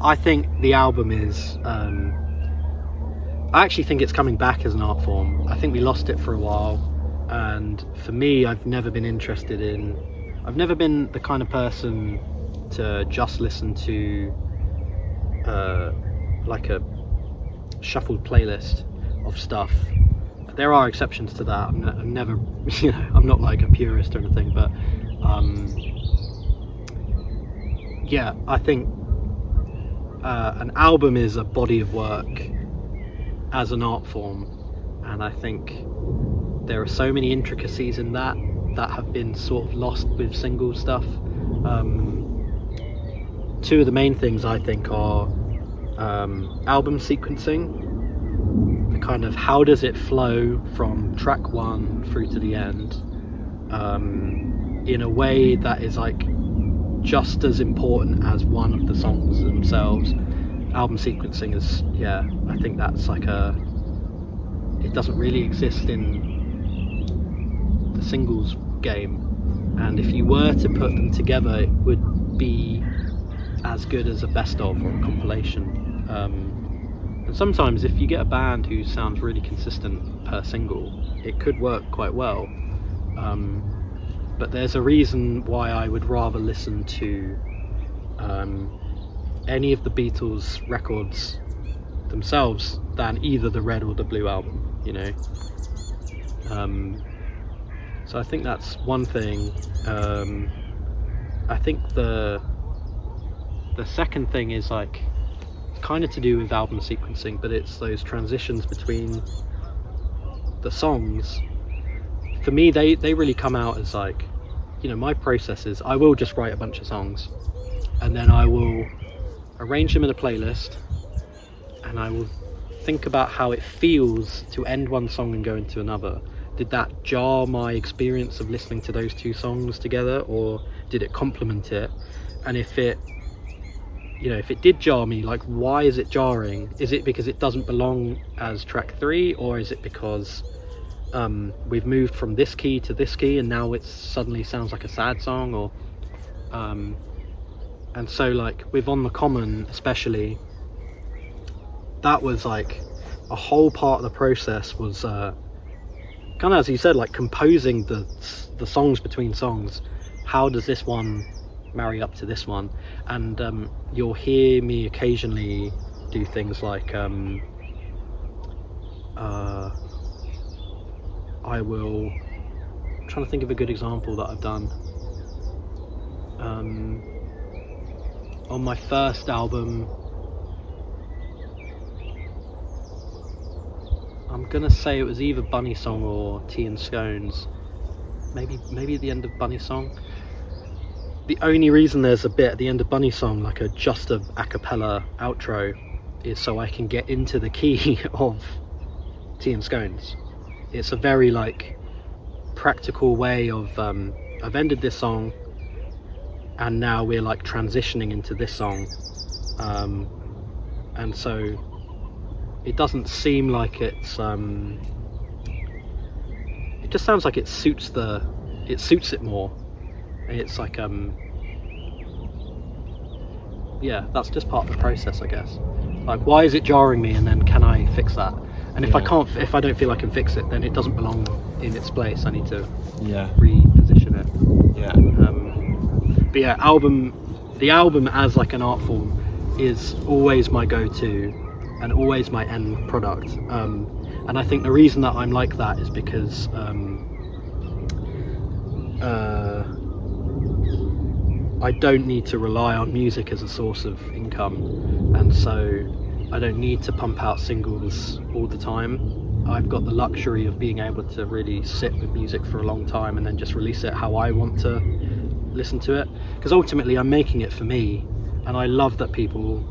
I think the album is I actually think it's coming back as an art form. I think we lost it for a while, and for me, I've never been the kind of person to just listen to like a shuffled playlist of stuff. There are exceptions to that. I'm never, I'm not like a purist or anything, but yeah, I think an album is a body of work as an art form, and I think there are so many intricacies in that have been sort of lost with single stuff. Two of the main things I think are album sequencing, the kind of how does it flow from track one through to the end, in a way that is like just as important as one of the songs themselves. Album sequencing is, I think that's like it doesn't really exist in the singles game, and if you were to put them together, it would be as good as a best of or a compilation. And sometimes if you get a band who sounds really consistent per single, it could work quite well. But there's a reason why I would rather listen to any of the Beatles records themselves than either the Red or the Blue album, so I think that's one thing. I think the second thing is like kind of to do with album sequencing, but it's those transitions between the songs. For me, they really come out as like, my process is I will just write a bunch of songs, and then I will arrange them in a playlist, and I will think about how it feels to end one song and go into another. Did that jar my experience of listening to those two songs together, or did it complement it? And if it did jar me, like, why is it jarring? Is it because it doesn't belong as track 3, or is it because we've moved from this key to this key and now it suddenly sounds like a sad song? Or and so like with On the Common especially, that was like a whole part of the process was kind of, as you said, like composing the songs between songs. How does this one marry up to this one? And you'll hear me occasionally do things like I'm trying to think of a good example that I've done. On my first album, I'm gonna say it was either Bunny Song or Tea and Scones. Maybe at the end of Bunny Song. The only reason there's a bit at the end of Bunny Song, like just a cappella outro, is so I can get into the key of Tea and Scones. It's a very like practical way of I've ended this song and now we're like transitioning into this song, and so it doesn't seem like it's it just sounds like it suits it more. It's like that's just part of the process, I guess. Like, why is it jarring me, and then can I fix that? And if I don't feel I can fix it, then it doesn't belong in its place. I need to reposition it. But yeah, the album as like an art form is always my go-to and always my end product. And I think the reason that I'm like that is because I don't need to rely on music as a source of income, and so I don't need to pump out singles all the time. I've got the luxury of being able to really sit with music for a long time and then just release it how I want to listen to it, because ultimately I'm making it for me, and I love that people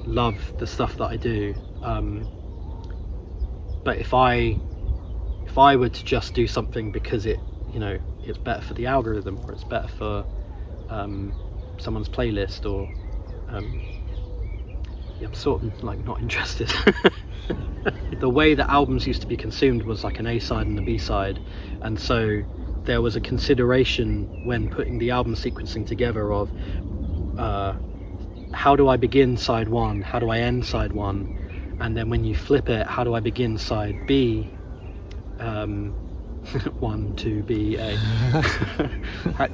love the stuff that I do. But if I were to just do something because it's better for the algorithm, or it's better for someone's playlist, or I'm sort of like not interested. The way that albums used to be consumed was like an A-side and a B-side, and so there was a consideration when putting the album sequencing together of how do I begin side 1, how do I end side 1, and then when you flip it, how do I begin side B, 1, 2, B, A.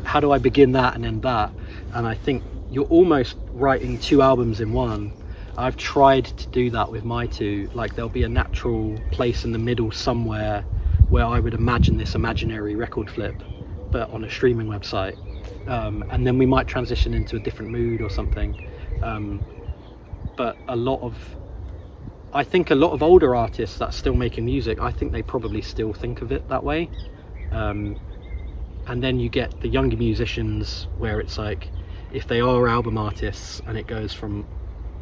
how do I begin that and end that? And I think you're almost writing 2 albums in one. I've tried to do that with my 2. Like, there'll be a natural place in the middle somewhere where I would imagine this imaginary record flip, but on a streaming website, and then we might transition into a different mood or something. But I think a lot of older artists that are still making music, I think they probably still think of it that way. And then you get the younger musicians where it's like, if they are album artists and it goes from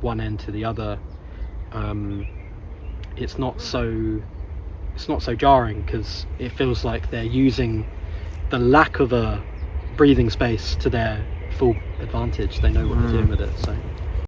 one end to the other, it's not so jarring, because it feels like they're using the lack of a breathing space to their full advantage. They know what they're doing with it. So